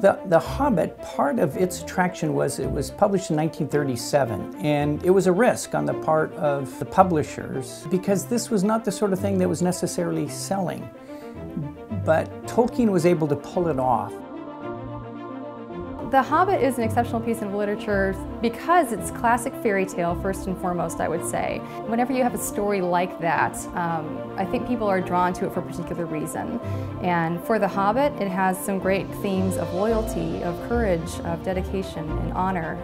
The Hobbit, part of its attraction was it was published in 1937, and it was a risk on the part of the publishers because this was not the sort of thing that was necessarily selling. But Tolkien was able to pull it off. The Hobbit is an exceptional piece of literature because it's classic fairy tale, first and foremost, I would say. Whenever you have a story like that, I think people are drawn to it for a particular reason. And for The Hobbit, it has some great themes of loyalty, of courage, of dedication and honor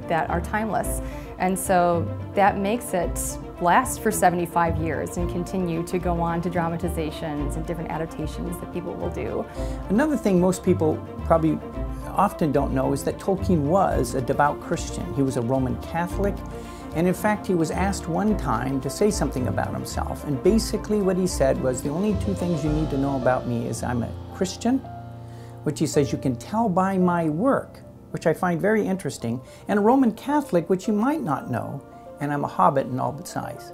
that are timeless. And so that makes it last for 75 years and continue to go on to dramatizations and different adaptations that people will do. Another thing most people probably often don't know is that Tolkien was a devout Christian. He was a Roman Catholic, and in fact he was asked one time to say something about himself, and basically what he said was, the only two things you need to know about me is I'm a Christian, which he says you can tell by my work, which I find very interesting, and a Roman Catholic, which you might not know, and I'm a hobbit in all but size.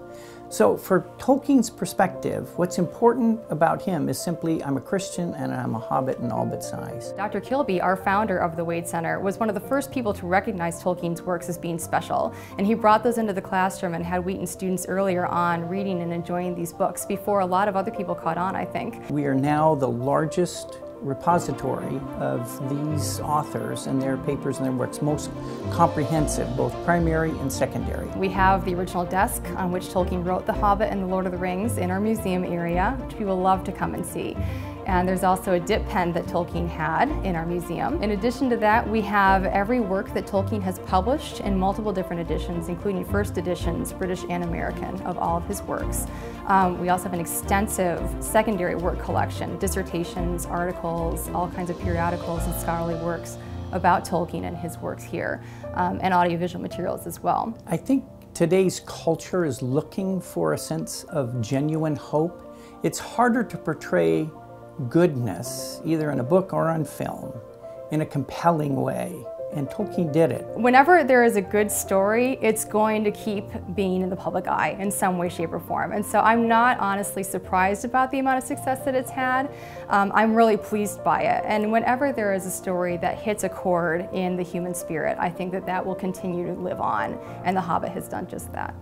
So for Tolkien's perspective, what's important about him is simply I'm a Christian and I'm a hobbit in all but size. Dr. Kilby, our founder of the Wade Center, was one of the first people to recognize Tolkien's works as being special. And he brought those into the classroom and had Wheaton students earlier on reading and enjoying these books before a lot of other people caught on, I think. We are now the largest repository of these authors and their papers and their works, most comprehensive, both primary and secondary. We have the original desk on which Tolkien wrote The Hobbit and The Lord of the Rings in our museum area, which people love to come and see. And there's also a dip pen that Tolkien had in our museum. In addition to that, we have every work that Tolkien has published in multiple different editions, including first editions, British and American, of all of his works. We also have an extensive secondary work collection, dissertations, articles, all kinds of periodicals and scholarly works about Tolkien and his works here, and audiovisual materials as well. I think today's culture is looking for a sense of genuine hope. It's harder to portray goodness, either in a book or on film, in a compelling way, and Tolkien did it. Whenever there is a good story, it's going to keep being in the public eye in some way, shape, or form. And so I'm not honestly surprised about the amount of success that it's had. I'm really pleased by it. And whenever there is a story that hits a chord in the human spirit, I think that that will continue to live on, and The Hobbit has done just that.